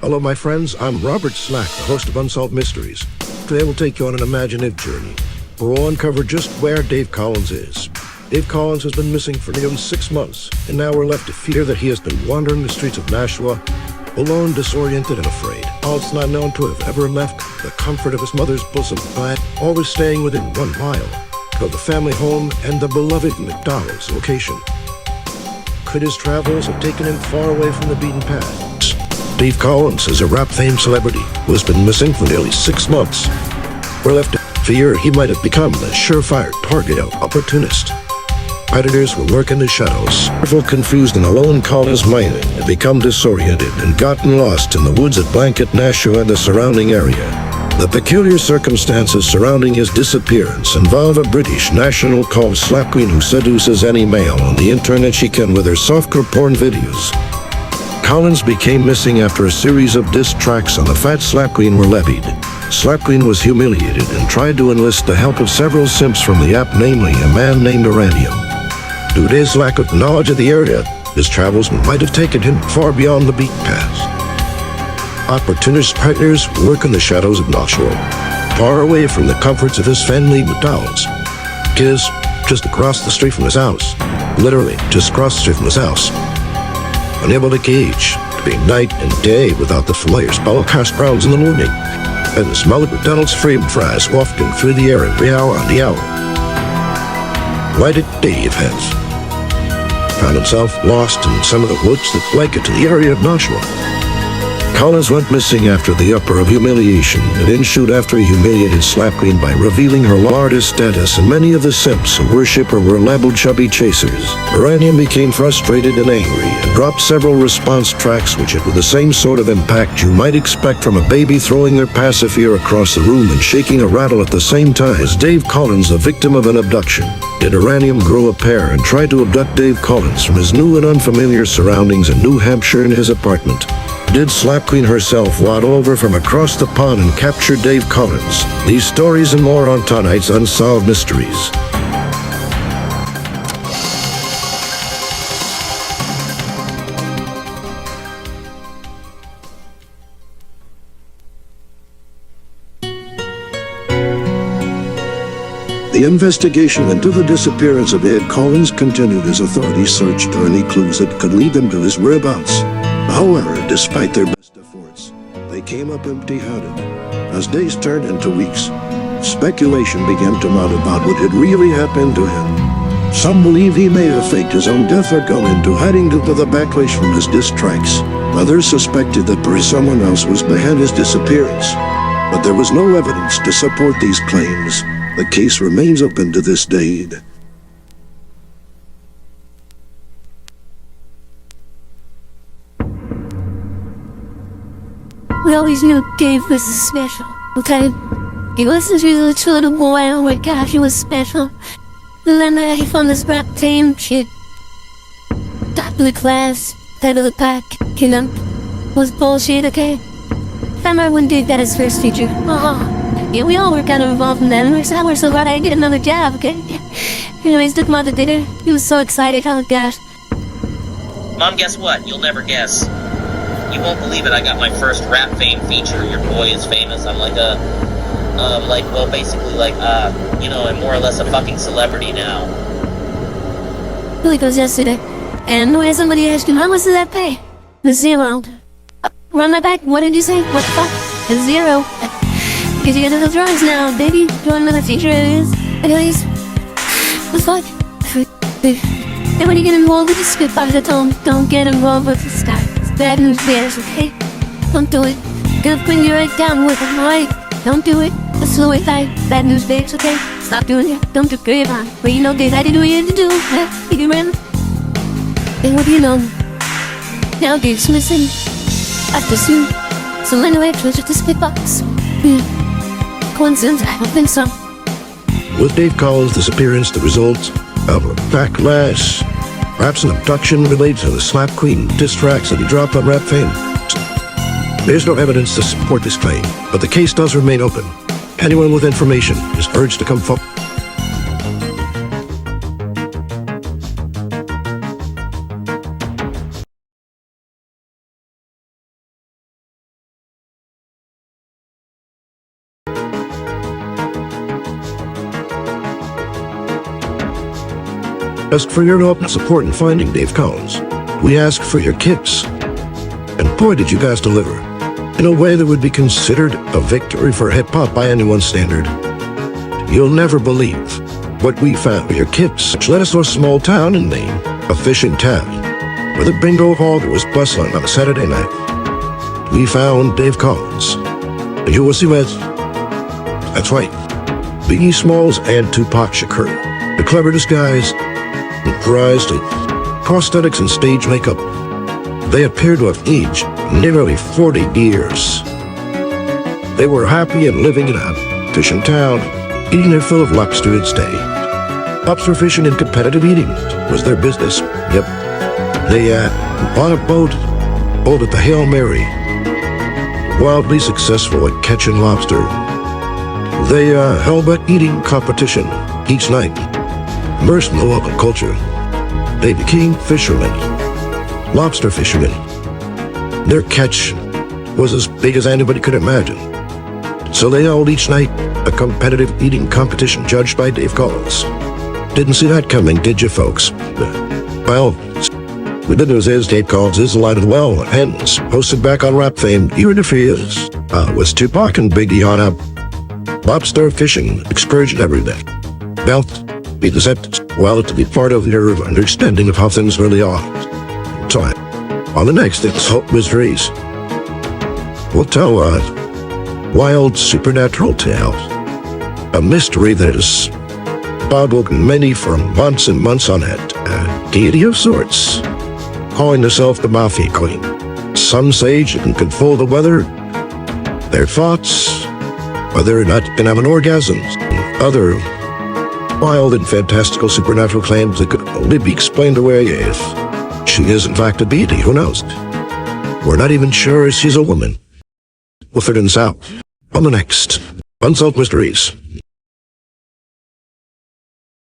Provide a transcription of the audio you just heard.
Hello, my friends. I'm Robert Slack, the host of Unsolved Mysteries. Today we'll take you on an imaginative journey. We'll uncover just where Dave Collins is. Dave Collins has been missing for nearly 6 months, and now we're left to fear that he has been wandering the streets of Nashua, alone, disoriented, and afraid. Collins not known to have ever left the comfort of his mother's bosom, but always staying within 1 mile of the family home and the beloved McDonald's location. Could his travels have taken him far away from the beaten path? Dave Collins is a rap-famed celebrity who has been missing for nearly 6 months. We're left to fear he might have become a surefire target of opportunists. Predators who lurk in the shadows. Confused and alone, Collins might have become disoriented and gotten lost in the woods at Blanket, Nashua, and the surrounding area. The peculiar circumstances surrounding his disappearance involve a British national called Slap Queen who seduces any male on the internet she can with her softcore porn videos. Collins became missing after a series of diss tracks on the Fat Slap Queen were levied. Slap Queen was humiliated and tried to enlist the help of several simps from the app, namely a man named Anew. Due to his lack of knowledge of the area, his travels might have taken him far beyond the beaten path. Opportunist partners work in the shadows of Nashua, far away from the comforts of his family McDonald's. It is just across the street from his house, literally just across the street from his house. Unable to gauge between night and day without the familiar smell of hash browns in the morning, and the smell of McDonald's frame fries wafting through the air every hour on the hour. Why did Dave found himself lost in some of the woods that blanket to the area of Nashua? Collins went missing after the uproar of humiliation and ensued after he humiliated Slap Queen by revealing her artist status, and many of the simps who worship her were labeled chubby chasers. Iranian became frustrated and angry and dropped several response tracks which had with the same sort of impact you might expect from a baby throwing their pacifier across the room and shaking a rattle at the same time. As Dave Collins, the victim of an abduction, did Iranian grow a pair and try to abduct Dave Collins from his new and unfamiliar surroundings in New Hampshire in his apartment? Did Slap Queen herself waddle over from across the pond and capture Dave Collins? These stories and more on tonight's Unsolved Mysteries. The investigation into the disappearance of Dave Collins continued as authorities searched for any clues that could lead them to his whereabouts. However, despite their best efforts, they came up empty-handed. As days turned into weeks, speculation began to mount about what had really happened to him. Some believe he may have faked his own death or gone into hiding due to the backlash from his diss tracks. Others suspected that perhaps someone else was behind his disappearance. But there was no evidence to support these claims. The case remains open to this day. We always knew Dave was special, okay? He listened to the little boy, oh my gosh, he was special. Then he found this rap tame shit. Top of the class, head of the pack, you know, was bullshit, okay? I remember when Dave got his first feature. Yeah, we all were kind of involved in that, and we're so glad I get another job, okay? Anyways, took him out to dinner. He was so excited, oh gosh. Mom, guess what? You'll never guess. You won't believe it, I got my first rap fame feature. Your boy is famous. I'm like you know, I'm more or less a fucking celebrity now. Really goes yesterday, and when somebody asked him, how much did that pay? $0. Run that back, what did you say? What the fuck? $0. Because you get those drawings now, baby. You want another feature it is? Anyways, the fuck? And when you get involved with the script by the tone, don't get involved with the style. Bad news bears, okay? Don't do it. Gonna bring you right down with it, alright? Don't do it. Let's slow it down. Bad news bears, okay? Stop doing it. Don't do great on. Well, you know, Dave, I did what you had to do. You can run. And what do you know? Now Dave's missing. After soon. So anyway, treasure this big box. Coincidence? I don't think so. With Dave Collins' disappearance, the result of a backlash. Perhaps an abduction related to the Slap Queen diss tracks that he dropped on rap fame. There's no evidence to support this claim, but the case does remain open. Anyone with information is urged to come forward. asked for your help and support in finding Dave Collins. We asked for your tips. And boy, did you guys deliver. In a way that would be considered a victory for hip-hop by anyone's standard. You'll never believe what we found. Your kids led us to a small town in Maine, a fishing town, where the bingo hall was bustling on a Saturday night. We found Dave Collins. And you will see what? That's right. Biggie Smalls and Tupac Shakur. The clever disguise, comprised of prosthetics and stage makeup. They appeared to have aged nearly 40 years. They were happy and living in a fishing town, eating their fill of lobster each day. Lobster fishing and competitive eating was their business. Yep. They bought a boat at the Hail Mary. Wildly successful at catching lobster. They held an eating competition each night. Immersed in the local culture, they became fishermen. Lobster fishermen. Their catch was as big as anybody could imagine. So they held each night a competitive eating competition judged by Dave Collins. Didn't see that coming, did you, folks? Well, the good news is Dave Collins is alive and well, and posted back on rap fame even if he is. Was Tupac and Biggie on a lobster fishing excursion every day. Well, be deceptive, well, to be part of your understanding of how things really are. So, on the next Unsolved Mysteries, we'll tell a wild supernatural tale. A mystery that has boggled many for months and months on end. A deity of sorts, calling herself the Mafia Queen. Some say she can control the weather, their thoughts, whether or not you can have an orgasm, and other wild and fantastical supernatural claims that could only be explained away if she is in fact a deity. Who knows? We're not even sure if she's a woman. We'll figure this out on the next Unsolved Mysteries.